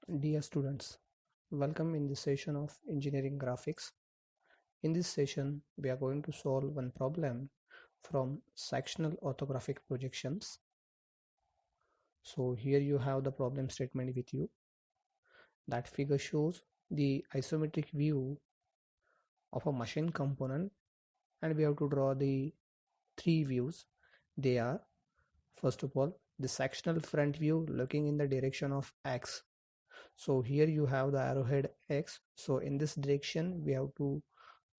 Dear students, welcome in this session of engineering graphics. In this session, we are going to solve one problem from sectional orthographic projections. So here you have the problem statement with you. That figure shows the isometric view of a machine component, and we have to draw the three views. They are, first of all, the sectional front view looking in the direction of X. So here you have the arrowhead X. So in this direction, we have to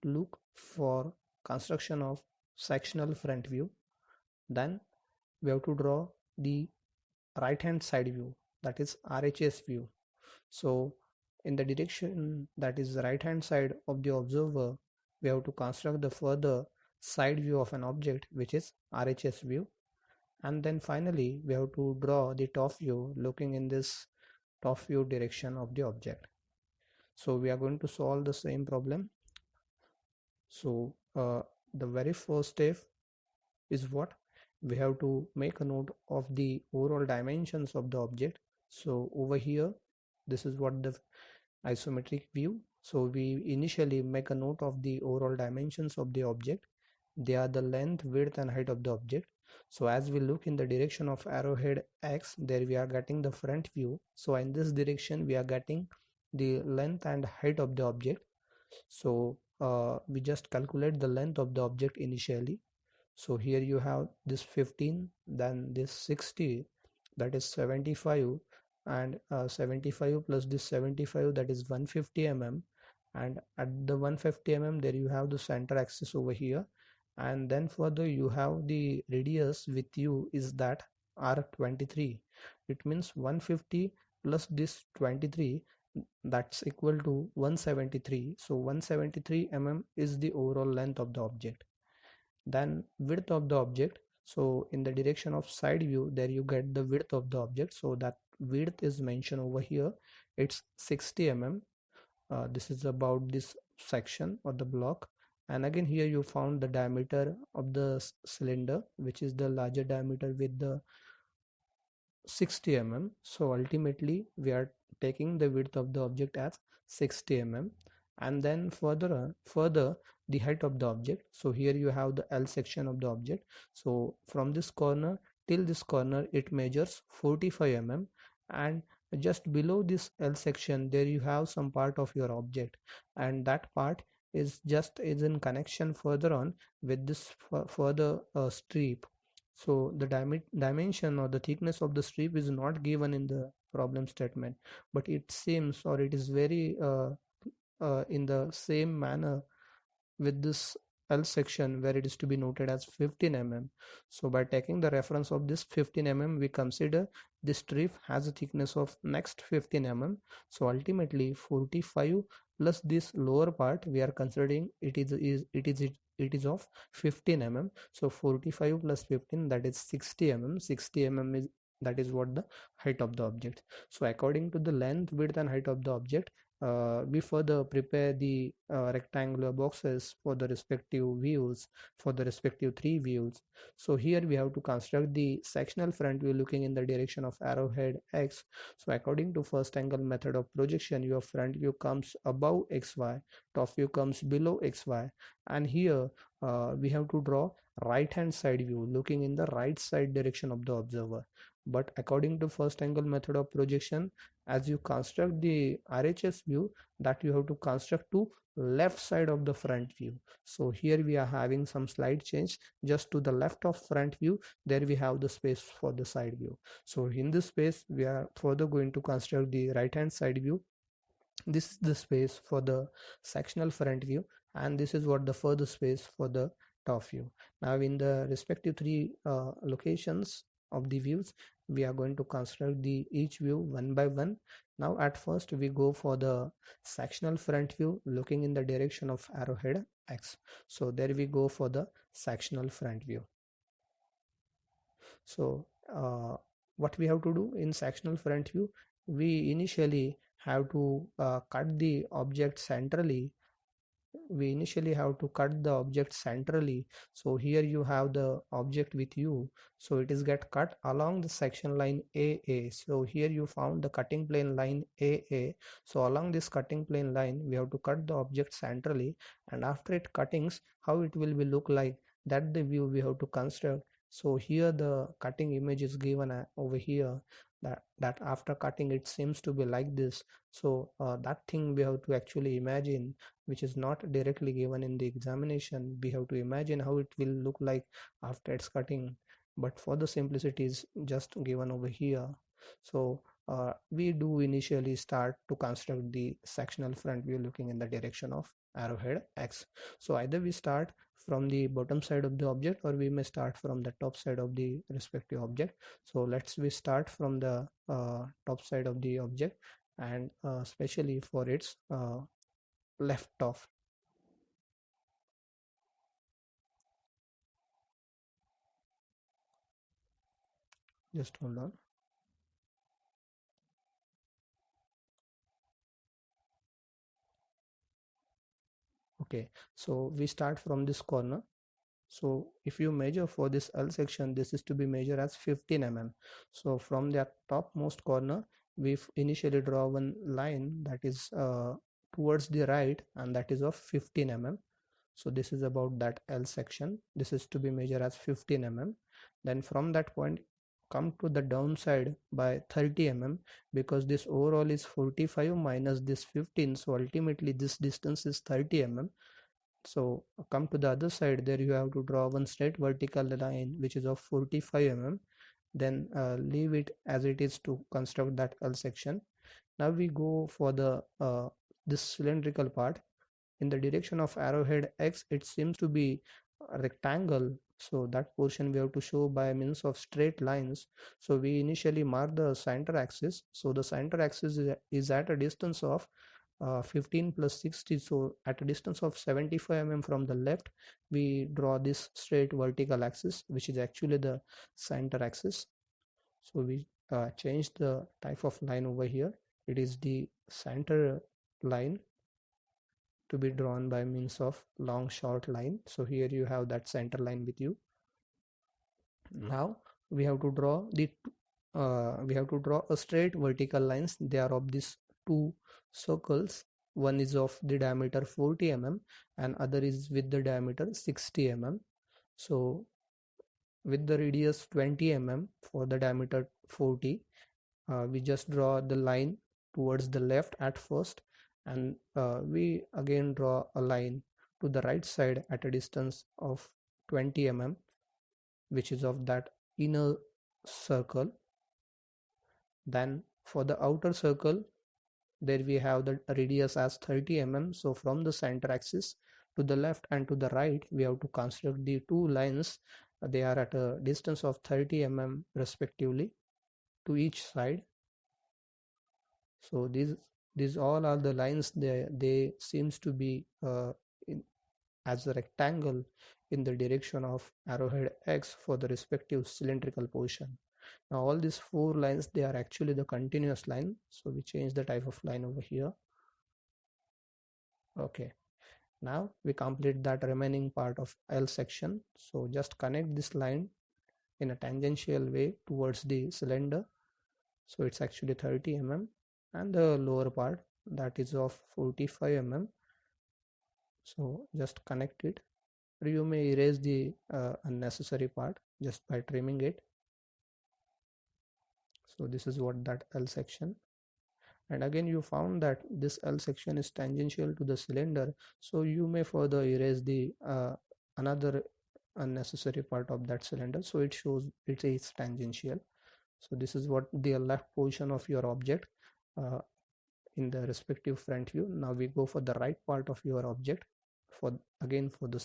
look for construction of sectional front view. Then we have to draw the right hand side view, that is RHS view. So in the direction that is the right hand side of the observer, we have to construct the further side view of an object, which is RHS view. And then finally we have to draw the top view looking in this top view direction of the object. So we are going to solve the same problem. So the very first step is what? We have to make a note of the overall dimensions of the object. So over here, this is what the isometric view. So we initially make a note of the overall dimensions of the object. They are the length, width and height of the object. So as we look in the direction of arrowhead X, there we are getting the front view. So in this direction, we are getting the length and height of the object. So we just calculate the length of the object initially. So here you have this 15, then this 60, that is 75, and 75 plus this 75, that is 150 mm, and at the 150 mm there you have the center axis over here, and then further you have the radius with you is that R23. It means 150 plus this 23, that's equal to 173. So 173 mm is the overall length of the object. Then width of the object, so in the direction of side view there you get the width of the object, so that width is mentioned over here, it's 60 mm. This is about this section or the block. And again here you found the diameter of the cylinder, which is the larger diameter with the 60 mm. So ultimately we are taking the width of the object as 60 mm. And then further the height of the object. So here you have the L section of the object. So from this corner till this corner it measures 45 mm, and just below this L section there you have some part of your object, and that part is in connection further on with this further strip. So the dimension or the thickness of the strip is not given in the problem statement, but it seems, or it is very in the same manner with this L section where it is to be noted as 15 mm. So by taking the reference of this 15 mm, we consider this strip has a thickness of next 15 mm. So ultimately 45 plus this lower part we are considering it is of 15 mm. So 45 plus 15, that is 60 mm. 60 mm is, that is what the height of the object. So according to the length, width and height of the object, we further prepare the rectangular boxes for the respective views, for the respective three views. So here we have to construct the sectional front view looking in the direction of arrowhead X. So according to first angle method of projection, your front view comes above XY, top view comes below XY, and here we have to draw right hand side view looking in the right side direction of the observer. But according to first angle method of projection, as you construct the RHS view, that you have to construct to left side of the front view. So here we are having some slight change. Just to the left of front view, there we have the space for the side view. So in this space we are further going to construct the right hand side view. This is the space for the sectional front view, and this is what the further space for the top view. Now in the respective three locations of the views, we are going to construct the each view one by one. Now at first we go for the sectional front view looking in the direction of arrowhead X. So there we go for the sectional front view. So what we have to do in sectional front view, we initially have to cut the object centrally we initially have to cut the object centrally. So here you have the object with you, so it is get cut along the section line AA. So here you found the cutting plane line AA. So along this cutting plane line we have to cut the object centrally, and after it cuttings, how it will be look like, that the view we have to construct. So here the cutting image is given over here, that after cutting it seems to be like this. So that thing we have to actually imagine, which is not directly given in the examination. We have to imagine how it will look like after its cutting, but for the simplicity is just given over here. So we do initially start to construct the sectional front view looking in the direction of arrowhead X. So either we start from the bottom side of the object, or we may start from the top side of the respective object. So we start from the top side of the object, and especially for its left off. Just hold on. Okay, so we start from this corner. So if you measure for this L section, this is to be measured as 15 mm. So from the topmost corner, we initially draw one line that is towards the right, and that is of 15 mm. So this is about that L section. This is to be measured as 15 mm. Then from that point, come to the downside by 30 mm, because this overall is 45 minus this 15. So ultimately this distance is 30 mm. So come to the other side, there you have to draw one straight vertical line which is of 45 mm. Then leave it as it is to construct that L section. Now we go for the this cylindrical part. In the direction of arrowhead X, it seems to be a rectangle, so that portion we have to show by means of straight lines. So we initially mark the center axis. So the center axis is at a distance of 15 plus 60, so at a distance of 75 mm from the left, we draw this straight vertical axis, which is actually the center axis. So we change the type of line over here. It is the center line to be drawn by means of long short line. So here you have that center line with you. Now we have to draw a straight vertical lines. They are of these two circles. One is of the diameter 40 mm and other is with the diameter 60 mm. So with the radius 20 mm for the diameter 40, we just draw the line towards the left at first, and we again draw a line to the right side at a distance of 20 mm, which is of that inner circle. Then for the outer circle, there we have the radius as 30 mm. So from the center axis to the left and to the right, we have to construct the two lines. They are at a distance of 30 mm respectively to each side. So these all are the lines. They seems to be as a rectangle in the direction of arrowhead X for the respective cylindrical portion. Now all these four lines, they are actually the continuous line. So we change the type of line over here. Okay, now we complete that remaining part of L section. So just connect this line in a tangential way towards the cylinder. So it's actually 30 mm, and the lower part that is of 45 mm. So just connect it. You may erase the unnecessary part just by trimming it. So this is what that L section. And again you found that this L section is tangential to the cylinder, so you may further erase the another unnecessary part of that cylinder, so it shows it is tangential. So this is what the left portion of your object in the respective front view. Now we go for the right part of your object for the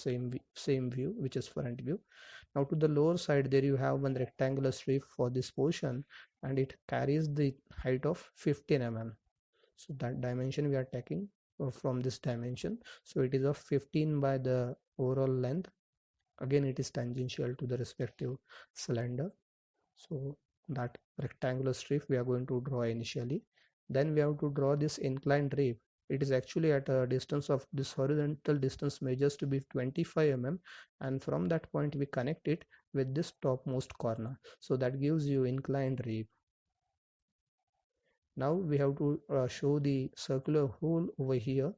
same view, which is front view. Now to the lower side, there you have one rectangular strip for this portion, and it carries the height of 15 mm. So that dimension we are taking from this dimension. So it is of 15 by the overall length. Again, it is tangential to the respective cylinder. So that rectangular strip we are going to draw initially. Then we have to draw this inclined rib. it is actually at a distance of this horizontal distance measures to be 25 mm, and from that point we connect it with this topmost corner, so that gives you inclined rib. Now we have to show the circular hole over here.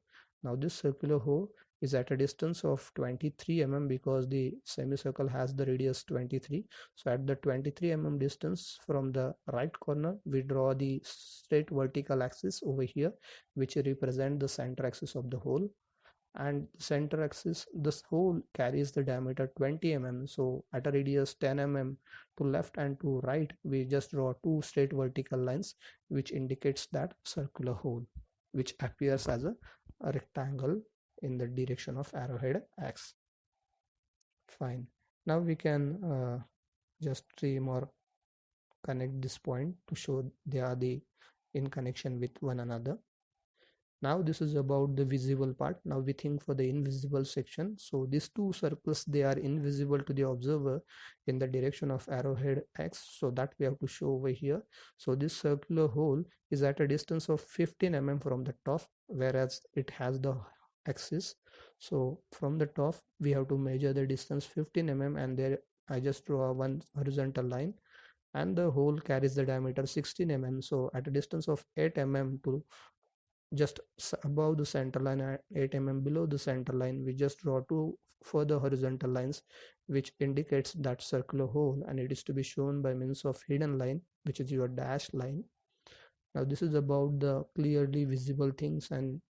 Now this circular hole is at a distance of 23 mm because the semicircle has the radius 23. So at the 23 mm distance from the right corner, we draw the straight vertical axis over here, which represent the center axis of the hole. And center axis, this hole carries the diameter 20 mm, so at a radius 10 mm to left and to right, we just draw two straight vertical lines which indicates that circular hole, which appears as a rectangle in the direction of arrowhead X. Fine. Now we can just trim or connect this point to show they are in connection with one another. Now this is about the visible part. Now we think for the invisible section. So these two circles, they are invisible to the observer in the direction of arrowhead X, so that we have to show over here. So this circular hole is at a distance of 15 mm from the top, whereas it has the axis. So from the top we have to measure the distance 15 mm, and there I just draw one horizontal line, and the hole carries the diameter 16 mm. So at a distance of 8 mm to just above the center line at 8 mm below the center line, we just draw two further horizontal lines which indicates that circular hole, and it is to be shown by means of hidden line, which is your dash line. Now this is about the clearly visible things and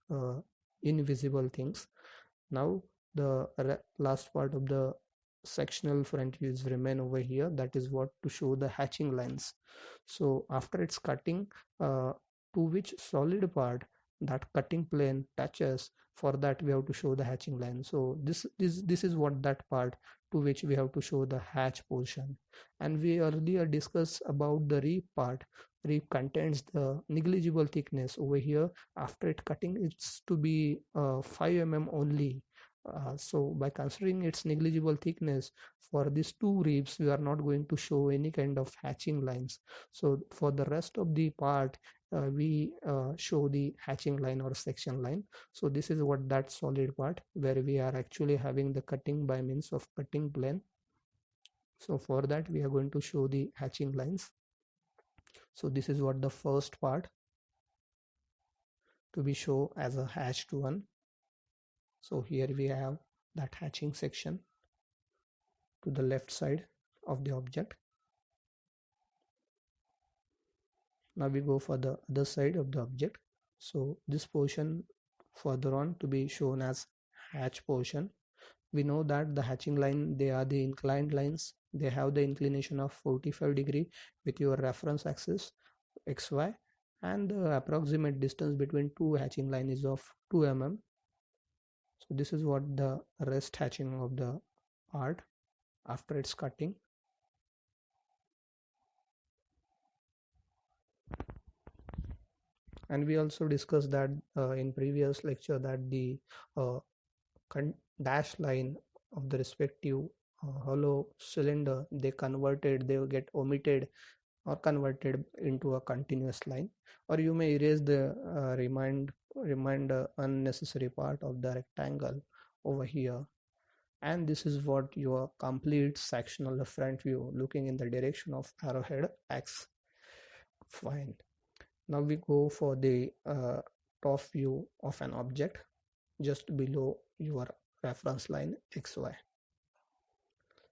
invisible things. Now the last part of the sectional front views remain over here, that is what to show the hatching lines. So after its cutting, to which solid part that cutting plane touches, for that we have to show the hatching line. So this is what that part to which we have to show the hatch portion. And we earlier discussed about the rib part. Rib contains the negligible thickness. Over here after it cutting, it's to be 5 mm only. So by considering its negligible thickness, for these two ribs we are not going to show any kind of hatching lines. So for the rest of the part, we show the hatching line or section line. So this is what that solid part where we are actually having the cutting by means of cutting plane. So for that we are going to show the hatching lines. So this is what the first part to be shown as a hatched one. So here we have that hatching section to the left side of the object. Now we go for the other side of the object. So this portion further on to be shown as hatch portion. We know that the hatching line, they are the inclined lines. They have the inclination of 45 degree with your reference axis XY, and the approximate distance between two hatching line is of 2 mm. So this is what the rest hatching of the part after its cutting. And we also discussed that in previous lecture that the dash line of the respective hollow cylinder, they get omitted or converted into a continuous line, or you may erase the reminder unnecessary part of the rectangle over here. And this is what your complete sectional front view looking in the direction of arrowhead X. Fine. Now we go for the top view of an object just below your reference line XY.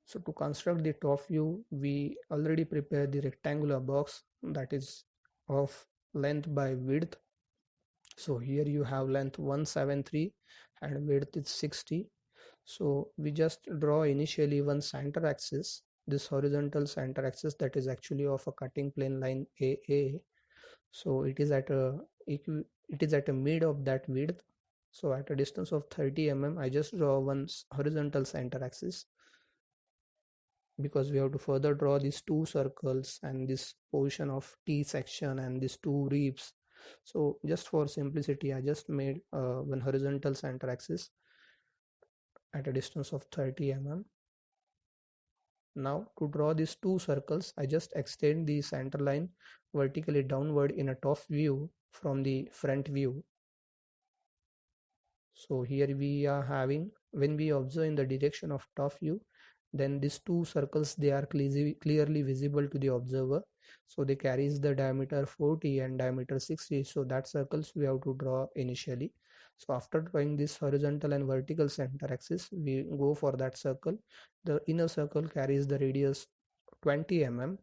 So to construct the top view, we already prepared the rectangular box that is of length by width. So here you have length 173 and width is 60. So we just draw initially one center axis, this horizontal center axis that is actually of a cutting plane line AA. So it is at a mid of that width. So at a distance of 30 mm, I just draw one horizontal center axis, because we have to further draw these two circles and this portion of T section and these two ribs. So just for simplicity, I just made one horizontal center axis at a distance of 30 mm. Now to draw these two circles, I just extend the center line vertically downward in a top view from the front view. So here we are having, when we observe in the direction of top view, then these two circles, they are clearly visible to the observer. So they carries the diameter 40 and diameter 60. So that circles we have to draw initially. So after drawing this horizontal and vertical center axis, we go for that circle. The inner circle carries the radius 20 mm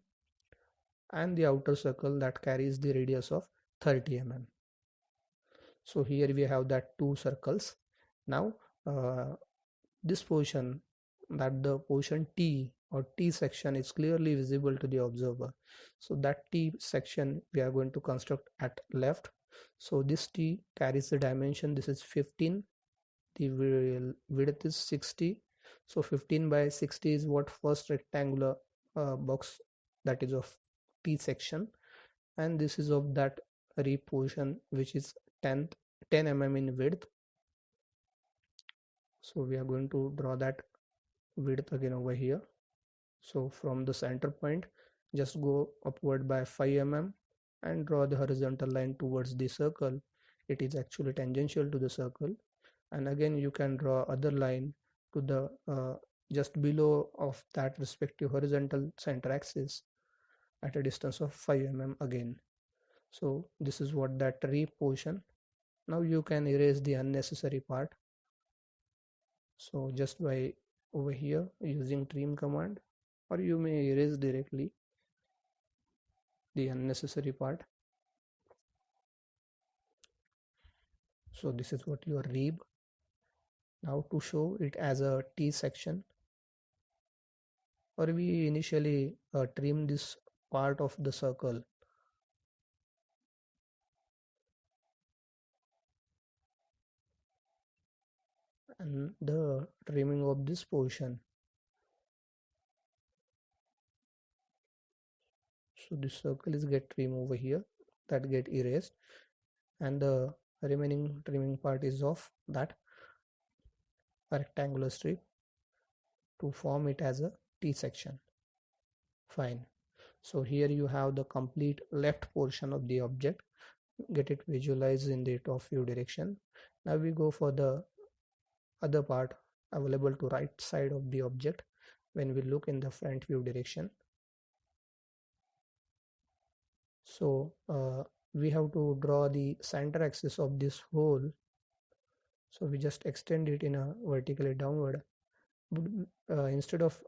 and the outer circle that carries the radius of 30 mm. So here we have that two circles. Now this portion, that the portion T or T section is clearly visible to the observer. So that T section we are going to construct at left. So this T carries the dimension, this is 15, the width is 60. So 15 by 60 is what first rectangular box that is of T section, and this is of that reap portion which is 10 mm in width. So we are going to draw that width again over here. So from the center point, just go upward by 5 mm and draw the horizontal line towards the circle. It is actually tangential to the circle, and again you can draw other line to the just below of that respective horizontal center axis at a distance of 5 mm again. So this is what that reap portion. Now you can erase the unnecessary part. So just by over here using trim command, or you may erase directly the unnecessary part. So this is what your reap. Now to show it as a T section, or we initially trim this part of the circle, and the trimming of this portion. So this circle is get trimmed over here, that get erased, and the remaining trimming part is of that rectangular strip to form it as a T section. Fine. So here you have the complete left portion of the object. Get it visualized in the top view direction. Now we go for the other part available to right side of the object when we look in the front view direction. So we have to draw the center axis of this hole. So we just extend it in a vertically downward. Instead of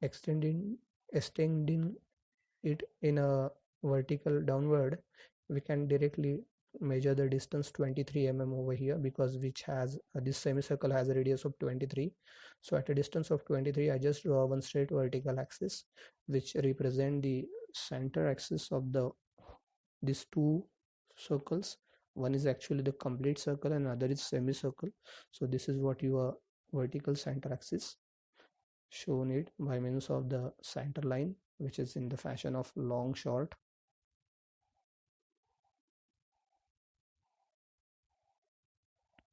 extending it in a vertical downward, we can directly measure the distance 23 mm over here, because which has this semicircle has a radius of 23. So at a distance of 23, I just draw one straight vertical axis which represent the center axis of these two circles. One is actually the complete circle and other is semicircle. So this is what your vertical center axis, shown it by means of the center line, which is in the fashion of long short.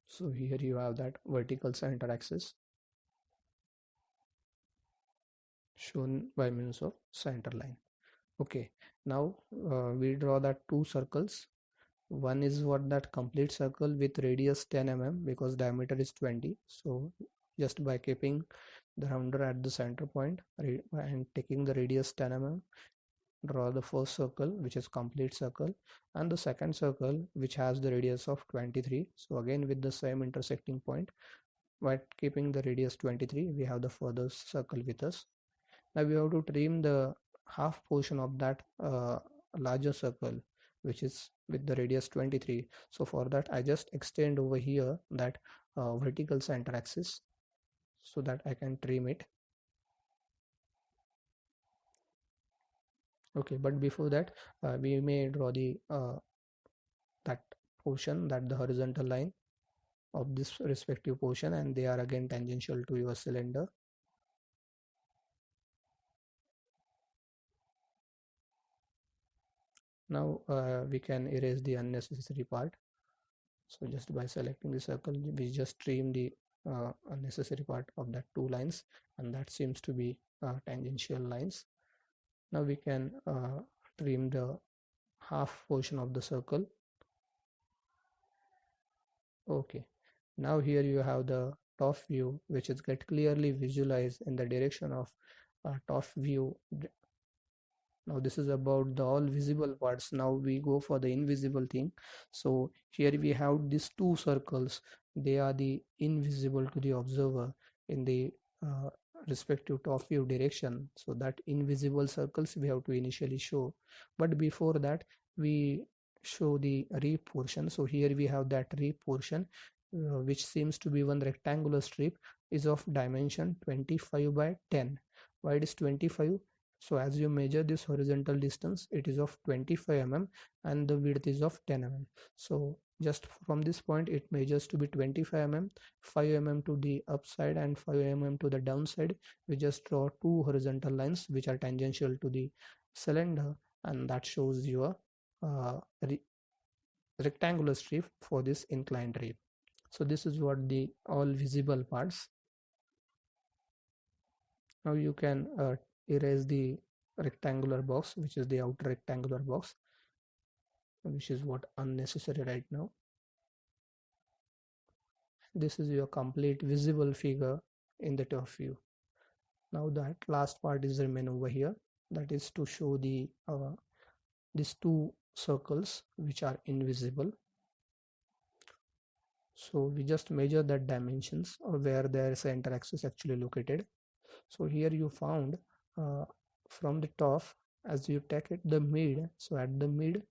So here you have that vertical center axis shown by means of center line. Okay, now we draw that two circles. One is what that complete circle with radius 10 mm because diameter is 20. So just by keeping the rounder at the center point and taking the radius 10 mm, draw the first circle which is complete circle, and the second circle which has the radius of 23. So again with the same intersecting point, by keeping the radius 23, we have the further circle with us. Now we have to trim the half portion of that larger circle which is with the radius 23. So for that I just extend over here that vertical center axis so that I can trim it. Okay, but before that we may draw the that portion, that the horizontal line of this respective portion, and they are again tangential to your cylinder. Now we can erase the unnecessary part. So just by selecting the circle, we just trim the unnecessary part of that two lines, and that seems to be tangential lines. Now we can trim the half portion of the circle. Okay, Now here you have the top view, which is get clearly visualized in the direction of top view. Now this is about the all visible parts. Now we go for the invisible thing. So here we have these two circles. They are the invisible to the observer in the uh, respective top view direction. So that invisible circles we have to initially show. But before that we show the reap portion. So here we have that reap portion, which seems to be one rectangular strip, is of dimension 25 by 10. Why it is 25? So as you measure this horizontal distance, it is of 25 mm and the width is of 10 mm. So just from this point, it measures to be 25 mm, 5 mm to the upside and 5 mm to the downside. We just draw two horizontal lines which are tangential to the cylinder, and that shows your rectangular strip for this inclined reap. So this is what the all visible parts. Now you can erase the rectangular box, which is the outer rectangular box, which is what unnecessary right now. This is your complete visible figure in the top view. Now that last part is remain over here, that is to show the these two circles which are invisible. So we just measure the dimensions or where their center axis actually located. So here you found uh, from the top, as you take it the mid, so at the mid,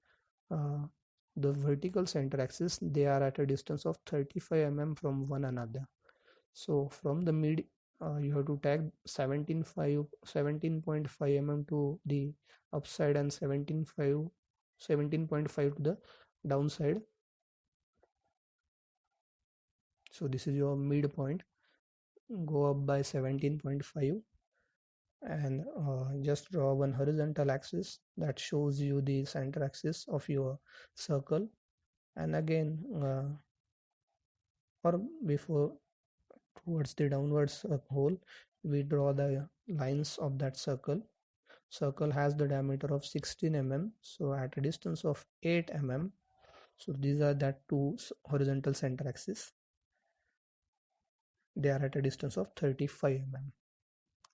the vertical center axis, they are at a distance of 35 mm from one another. So from the mid, you have to tag 17.5 mm to the upside and 17.5 to the downside. So this is your midpoint. Go up by 17.5 and just draw one horizontal axis that shows you the center axis of your circle, and again or before towards the downwards hole, we draw the lines of that circle. Circle has the diameter of 16 mm, so at a distance of 8 mm, so these are that two horizontal center axis, they are at a distance of 35 mm.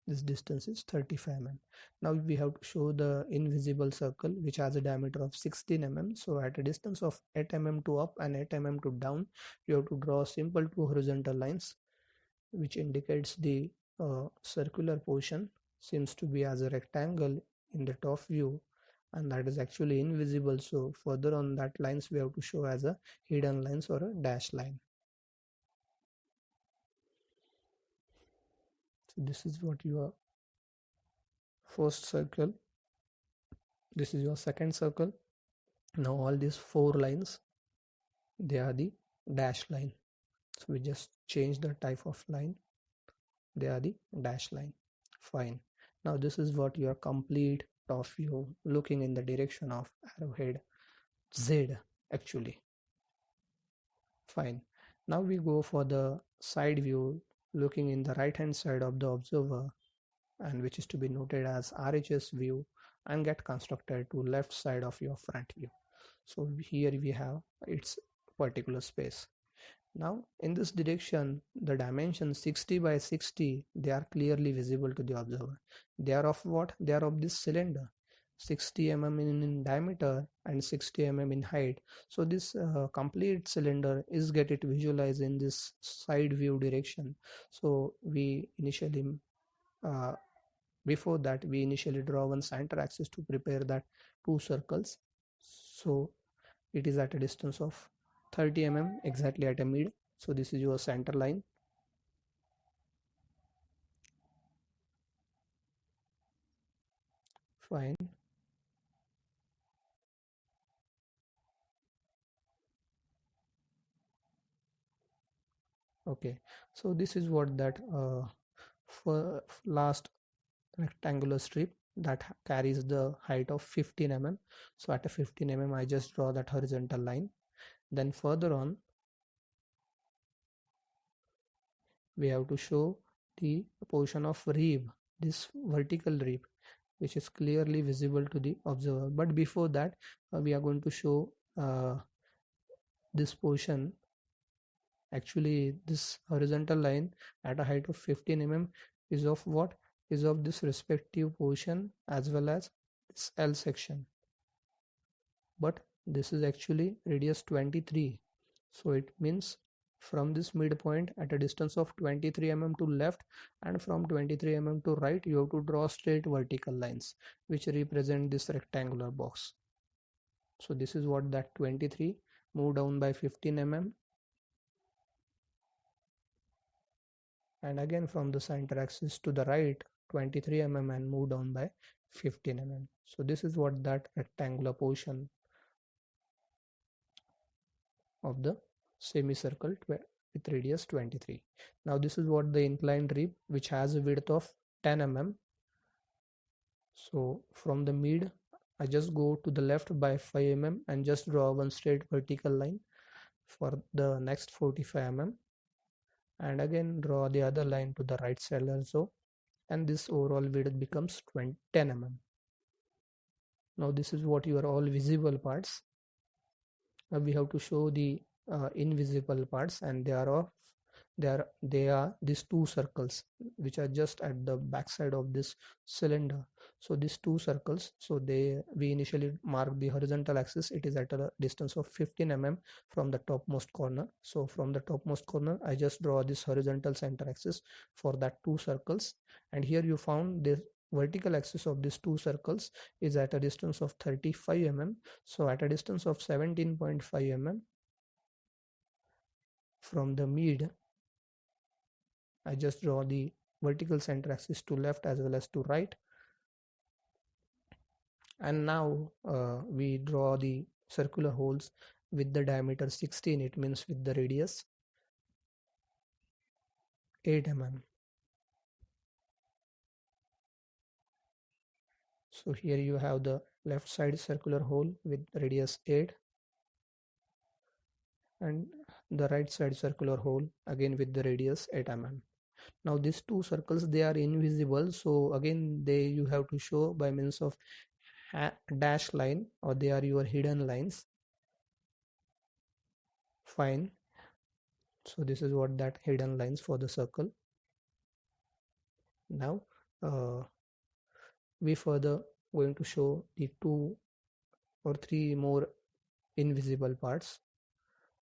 This distance is 35 mm. Now we have to show the invisible circle which has a diameter of 16 mm. So at a distance of 8 mm to up and 8 mm to down, you have to draw simple two horizontal lines which indicates the circular portion seems to be as a rectangle in the top view, and that is actually invisible. So further on that lines we have to show as a hidden lines or a dash line. So this is what your first circle, this is your second circle. Now all these four lines, they are the dash line. So we just change the type of line, they are the dash line. Fine. Now this is what your complete top view looking in the direction of arrowhead Z actually. Fine. Now we go for the side view looking in the right hand side of the observer, and which is to be noted as RHS view and get constructed to left side of your front view. So here we have its particular space. Now in this direction, the dimension 60 by 60, they are clearly visible to the observer. They are of what? They are of this cylinder, 60 mm in diameter and 60 mm in height. So this complete cylinder is get it visualized in this side view direction. So we initially before that we initially draw one center axis to prepare that two circles. So it is at a distance of 30 mm exactly at a mid. So this is your center line. Fine. Okay, so this is what that for last rectangular strip that carries the height of 15 mm. So at a 15 mm I just draw that horizontal line. Then further on we have to show the portion of rib, this vertical rib, which is clearly visible to the observer. But before that we are going to show this portion Actually, this horizontal line at a height of 15 mm is of what? Is of this respective portion as well as this L section. But this is actually radius 23. So it means from this midpoint at a distance of 23 mm to left and from 23 mm to right, you have to draw straight vertical lines which represent this rectangular box. So this is what that 23 move down by 15 mm, and again from the center axis to the right 23 mm and move down by 15 mm. So this is what that rectangular portion of the semicircle with radius 23. Now this is what the inclined rib which has a width of 10 mm. So from the mid I just go to the left by 5 mm and just draw one straight vertical line for the next 45 mm, and again draw the other line to the right side also, and this overall width becomes 10 mm. Now this is what your all visible parts. Now we have to show the invisible parts, and they are these two circles which are just at the back side of this cylinder. So these two circles, so we initially mark the horizontal axis. It is at a distance of 15 mm from the topmost corner. So from the topmost corner I just draw this horizontal center axis for that two circles, and here you found this vertical axis of these two circles is at a distance of 35 mm. So at a distance of 17.5 mm from the mid, I just draw the vertical center axis to left as well as to right. And now we draw the circular holes with the diameter 16. It means with the radius 8 mm. So here you have the left side circular hole with radius 8 and the right side circular hole again with the radius 8 mm. Now these two circles, they are invisible, so again you have to show by means of dash line, or they are your hidden lines. Fine. So this is what that hidden lines for the circle. Now we further going to show the 2 or 3 more invisible parts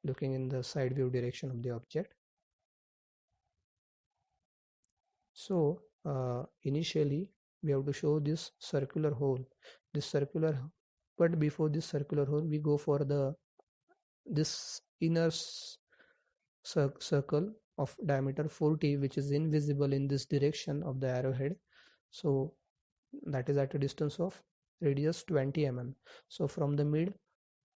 looking in the side view direction of the object. So initially we have to show this circular hole, but before this circular hole we go for this inner circle of diameter 40 which is invisible in this direction of the arrowhead. So that is at a distance of radius 20 mm. So from the mid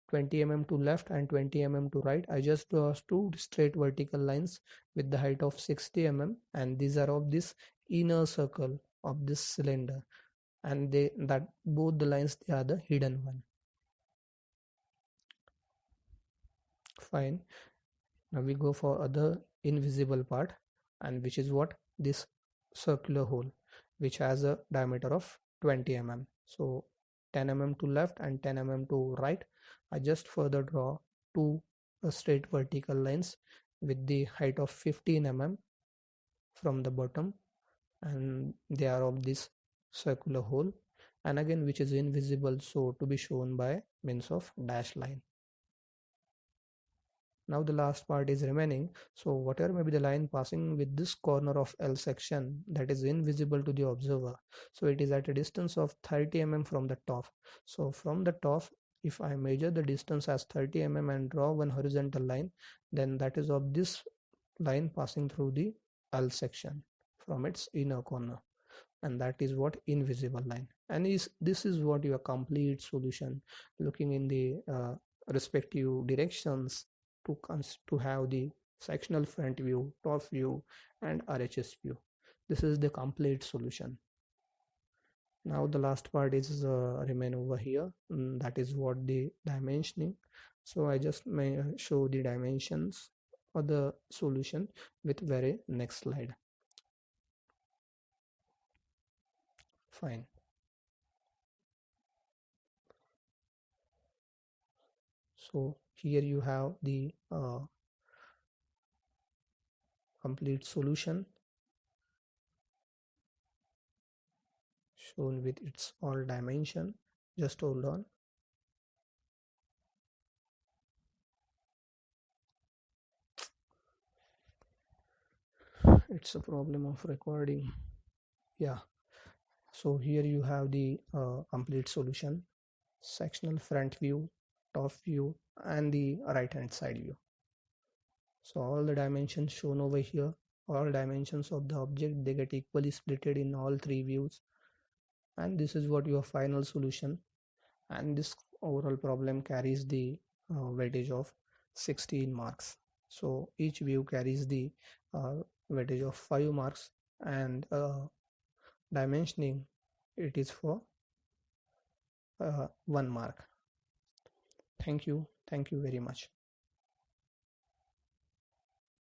20 mm to left and 20 mm to right, I just draw two straight vertical lines with the height of 60 mm, and these are of this inner circle of this cylinder, and both the lines, they are the hidden one. Fine. Now we go for other invisible part, and which is what? This circular hole which has a diameter of 20 mm. So 10 mm to left and 10 mm to right, I just further draw two straight vertical lines with the height of 15 mm from the bottom, and they are of this circular hole, and again which is invisible, so to be shown by means of dash line. Now the last part is remaining. So whatever may be the line passing with this corner of L section, that is invisible to the observer. So it is at a distance of 30 mm from the top. So from the top, if I measure the distance as 30 mm and draw one horizontal line, then that is of this line passing through the L section from its inner corner, and that is what invisible line. And this is what your complete solution looking in the respective directions to have the sectional front view, top view, and RHS view. This is the complete solution. Now the last part is remain over here, that is what the dimensioning. So I just may show the dimensions of the solution with very next slide. Fine. So here you have the complete solution shown with its all dimension. Just hold on. It's a problem of recording. Yeah, so here you have the complete solution: sectional front view, top view, and the right hand side view. So all the dimensions shown over here, all dimensions of the object, they get equally splitted in all three views, and this is what your final solution. And this overall problem carries the weightage of 16 marks. So each view carries the weightage of 5 marks, and dimensioning, it is for 1 mark. Thank you very much.